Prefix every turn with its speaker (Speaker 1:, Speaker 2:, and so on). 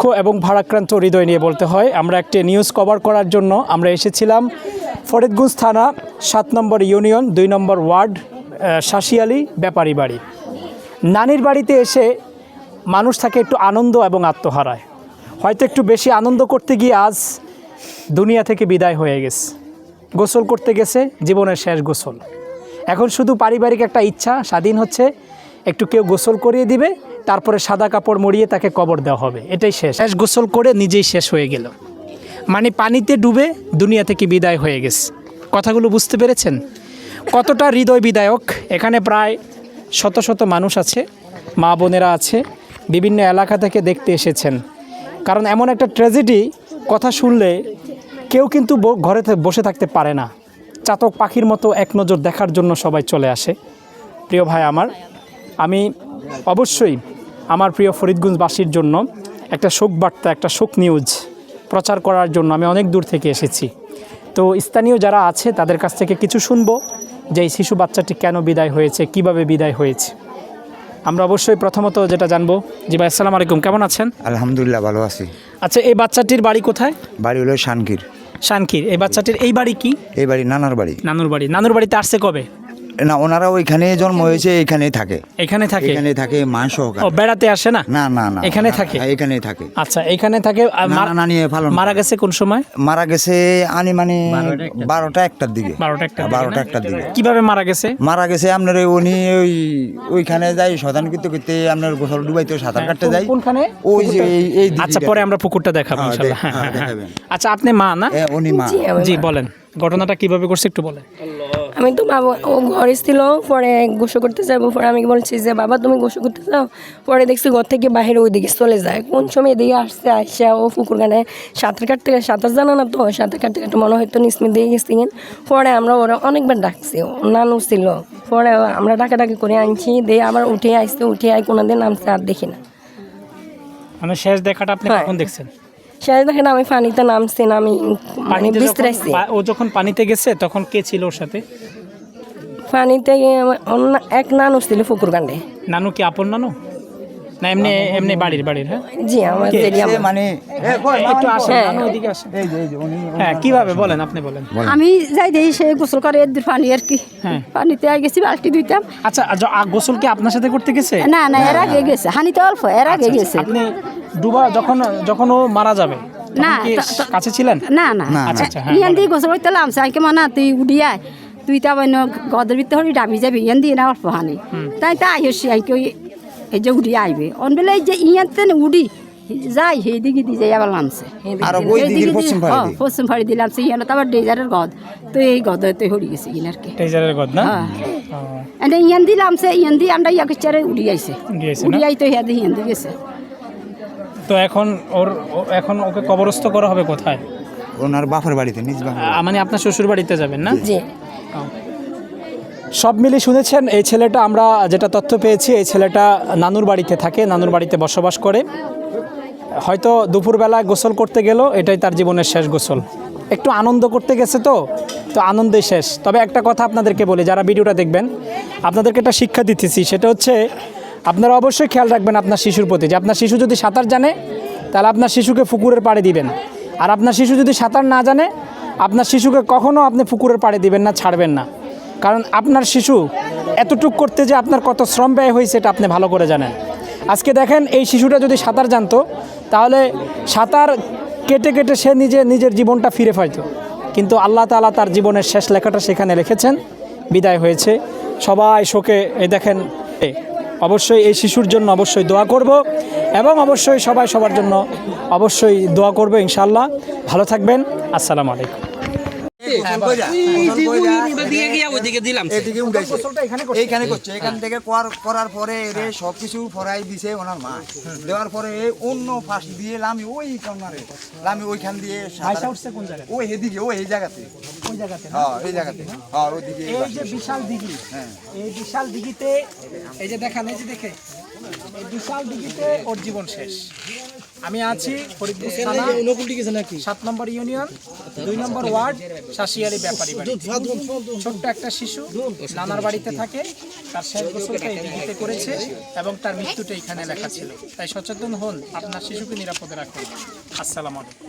Speaker 1: দুঃখ এবং ভারাক্রান্ত হৃদয় নিয়ে বলতে হয়, আমরা একটি নিউজ কভার করার জন্য আমরা এসেছিলাম ফরিদগঞ্জ থানা 7 নম্বর ইউনিয়ন 2 নম্বর ওয়ার্ড শাসিয়ালি ব্যাপারী বাড়ি। নানির বাড়িতে এসে মানুষ থাকে একটু আনন্দ এবং আত্মহারায়, হয়তো একটু বেশি আনন্দ করতে গিয়ে আজ দুনিয়া থেকে বিদায় হয়ে গেছে। গোসল করতে গেছে, জীবনের শেষ গোসল। এখন শুধু পারিবারিক একটা ইচ্ছা স্বাধীন হচ্ছে, একটু কেউ গোসল করিয়ে দিবে, তারপরে সাদা কাপড় মরিয়ে তাকে কবর দেওয়া হবে, এটাই শেষ। গোসল করে নিজেই শেষ হয়ে গেল, মানে পানিতে ডুবে দুনিয়া থেকে বিদায় হয়ে গেছে। কথাগুলো বুঝতে পেরেছেন কতটা হৃদয় বিদায়ক? এখানে প্রায় শত শত মানুষ আছে, মা বোনেরা আছে, বিভিন্ন এলাকা থেকে দেখতে এসেছেন। কারণ এমন একটা ট্র্যাজেডি কথা শুনলে কেউ কিন্তু ঘরে বসে থাকতে পারে না, চাতক পাখির মতো এক নজর দেখার জন্য সবাই চলে আসে। প্রিয় ভাই আমার, আমি অবশ্যই আমার প্রিয় ফরিদগঞ্জবাসীর জন্য একটা শোক বার্তা, একটা শোক নিউজ প্রচার করার জন্য আমি অনেক দূর থেকে এসেছি। তো স্থানীয় যারা আছে তাদের কাছ থেকে কিছু শুনবো যে এই শিশু বাচ্চাটি কেন বিদায় হয়েছে, কিভাবে বিদায় হয়েছে। আমরা অবশ্যই প্রথমত যেটা জানবো, জি ভাই আসসালামু আলাইকুম, কেমন আছেন?
Speaker 2: আলহামদুলিল্লাহ, ভালো আছি।
Speaker 1: আচ্ছা, এই বাচ্চাটির বাড়ি কোথায়?
Speaker 2: বাড়ি হলো শানকির।
Speaker 1: শানকির। এই বাচ্চাটির এই বাড়ি কি?
Speaker 2: এই বাড়ি নানার বাড়ি।
Speaker 1: নানুর বাড়ি। নানুর বাড়িতে আসছে কবে?
Speaker 2: না, ওনারা ওইখানে জন্ম হয়েছে, এখানেই থাকে।
Speaker 1: এখানে থাকে?
Speaker 2: এখানে থাকে, মা সহকারে।
Speaker 1: ও, বেড়াতে আসে না?
Speaker 2: না না না,
Speaker 1: এখানে থাকে?
Speaker 2: এখানেই থাকে।
Speaker 1: আচ্ছা, এখানে থাকে।
Speaker 2: নানা নানি পালন।
Speaker 1: মারা গেছে কোন সময়?
Speaker 2: মারা গেছে মানে 12টা 1টার দিকে। 12টা 1টার দিকে।
Speaker 1: কিভাবে মারা গেছে?
Speaker 2: মারা গেছে আপনার উনি ওইখানে যাই শতান করতে করতে আপনার গোসল ডুবাইতে সাঁতার কাটতে যাই।
Speaker 1: কোনখানে?
Speaker 2: ওই যে এই।
Speaker 1: আচ্ছা, পরে আমরা পুকুরটা দেখাবো ইনশাআল্লাহ। আচ্ছা, আপনি মা না?
Speaker 2: উনি মা।
Speaker 1: জি বলেন, ঘটনাটা কিভাবে করছে একটু বলেন।
Speaker 3: আমি তো বাবা, ও ঘরে ছিল, পরে গোসল করতে যাবো, পরে আমি বলছি যে বাবা তুমি গোসল করতে যাও, পরে দেখছি ঘর থেকে বাইরে ওইদিকে চলে যায়। কোন সময় এদিকে আসছে ও পুকুর গানে সাঁতার কাটতে গেলে, সাঁতার জানা না তো, সাঁতার কাটতে কাটতে মনে হয়তো নিসমি দিয়ে গেছি। পরে আমরা ওরা অনেকবার ডাকছি, নানু ছিল, পরে আমরা ডাকাডাকি করে আনছি, দিয়ে আবার উঠে আসছে, উঠে আয় কোনোদিন নামছে আর দেখি না।
Speaker 1: মানে শেষ দেখাটা আপনি কখন দেখছেন?
Speaker 3: শেষ দেখেন আমি পানিতে নামছি না, আমি বিস্তারাইছি।
Speaker 1: ও যখন পানিতে গেছে তখন কে ছিল ওর সাথে?
Speaker 3: পানিতে এক নানু ছিল পুকুর গান্ডে।
Speaker 1: নানু কি আপন নানু না এমনি এমনি বাড়ির? হ্যাঁ
Speaker 3: জি, আমার
Speaker 2: মানে
Speaker 1: একটু আসেন, নানু ওদিকে আসেন। হ্যাঁ, কিভাবে বলেন, আপনি বলেন।
Speaker 4: আমি যাই দেখি সে গোসল করে এদের পানি আর কি।
Speaker 1: হ্যাঁ,
Speaker 4: পানিতে গেছি, বালতি দুইতাম।
Speaker 1: আচ্ছা, গোসল কি আপনার সাথে করতে গেছে?
Speaker 4: না না, এর আগে গেছে, হানিতে অল্প এর আগে গেছে।
Speaker 1: আপনি ডুবা যখন ও মারা যাবে
Speaker 4: না,
Speaker 1: কাছে ছিলেন?
Speaker 4: না না,
Speaker 1: আচ্ছা, হ্যাঁ,
Speaker 4: ইয়ান দিয়ে গোসল করতে লামছে, আমি কেমন না তুই উড়িয়ায় তুই তা গদের ভিতরে ডাবি যাবি, ইয়ান দিয়ে না অল্প হানি, তাই তা আইসি আই কেউ এই যে উড়িয়ে আইবে অনবেলে, এই যে ইয়াতে উড়ি যাই সেই দিকে দিয়ে যাই আবার নামছে। পশ্চিম ফাড়ি দিলাম ইয়ানো তো আবার ডেজারের গদ, তো এই গদ তো হরি গেছে কিন আর কি।
Speaker 1: ডেজারের গদ না?
Speaker 4: এনে ইয়ান দিলামছে, ইয়ান দিয়ে আমরা ইয়াকে চারে উড়ি আইছে, উড়ি আই তো ইয়া দিয়ে ইয়ান দিয়ে গেছে।
Speaker 1: তো এখন ওকে কবরস্থ করা হবে কোথায়?
Speaker 2: ওনার বাপের বাড়িতে, নিজ বাপের।
Speaker 1: মানে আপনার শ্বশুর বাড়িতে যাবেন না?
Speaker 3: জি।
Speaker 1: সব মিলে শুনেছেন, এই ছেলেটা, আমরা যেটা তথ্য পেয়েছি, এই ছেলেটা নানুর বাড়িতে থাকে, নানুর বাড়িতে বসবাস করে। হয়তো দুপুরবেলায় গোসল করতে গেল, এটাই তার জীবনের শেষ গোসল। একটু আনন্দ করতে গেছে, তো আনন্দেই শেষ। তবে একটা কথা আপনাদেরকে বলি, যারা ভিডিওটা দেখবেন, আপনাদেরকে একটা শিক্ষা দিতেছি, সেটা হচ্ছে আপনারা অবশ্যই খেয়াল রাখবেন আপনার শিশুর প্রতি, যে আপনার শিশু যদি সাঁতার জানে তাহলে আপনার শিশুকে পুকুরের পাড়ে দিবেন, আর আপনার শিশু যদি সাঁতার না জানে আপনার শিশুকে কখনো আপনি পুকুরের পাড়ে দিবেন না, ছাড়বেন না। কারণ আপনার শিশু এতটুক করতে যে আপনার কত শ্রম ব্যয় হয়েছে এটা আপনি ভালো করে জানেন। আজকে দেখেন, এই শিশুটা যদি সাঁতার জানতো তাহলে সাঁতার কেটে কেটে সে নিজের জীবনটা ফিরে পাইতো, কিন্তু আল্লাহ তাআলা তার জীবনের শেষ লেখাটা সেখানে লিখেছেন, বিদায় হয়েছে। সবাই শোকে। এই দেখেন, অবশ্যই এই শিশুর জন্য অবশ্যই দোয়া করব, এবং অবশ্যই সবাই সবার জন্য অবশ্যই দোয়া করবে ইনশাআল্লাহ। ভালো থাকবেন, আসসালামু আলাইকুম।
Speaker 2: এখান থেকে করার পরে সবকিছু ফরাই দিছে ওনার মা, দেওয়ার পরে অন্য ফাঁস দিয়ে লামি ওই কর্নারে, লামি ওইখান দিয়ে ওই এদিকে এই জায়গাতে, এই জায়গাতে, ওইদিকে এই যে বিশাল দিঘি, এই বিশাল দিঘিতে, এই যে দেখেন, এই যে দেখে, এই বিশাল দিঘিতে ওর জীবন শেষ।
Speaker 1: আমি আছি ফরিদপুর থানা 7 নম্বর ইউনিয়ন 2 নম্বর ওয়ার্ড শাসিয়ালি ব্যাপারী বাড়ি। ছোট্ট একটা শিশু নানার বাড়িতে থাকে, তার শেষ গোসলটা এই দিঘিতে করেছে এবং তার মৃত্যুটা এখানে লেখা ছিল। তাই সচেতন হন, আপনার শিশুকে নিরাপদে রাখুন। আসসালামু আলাইকুম।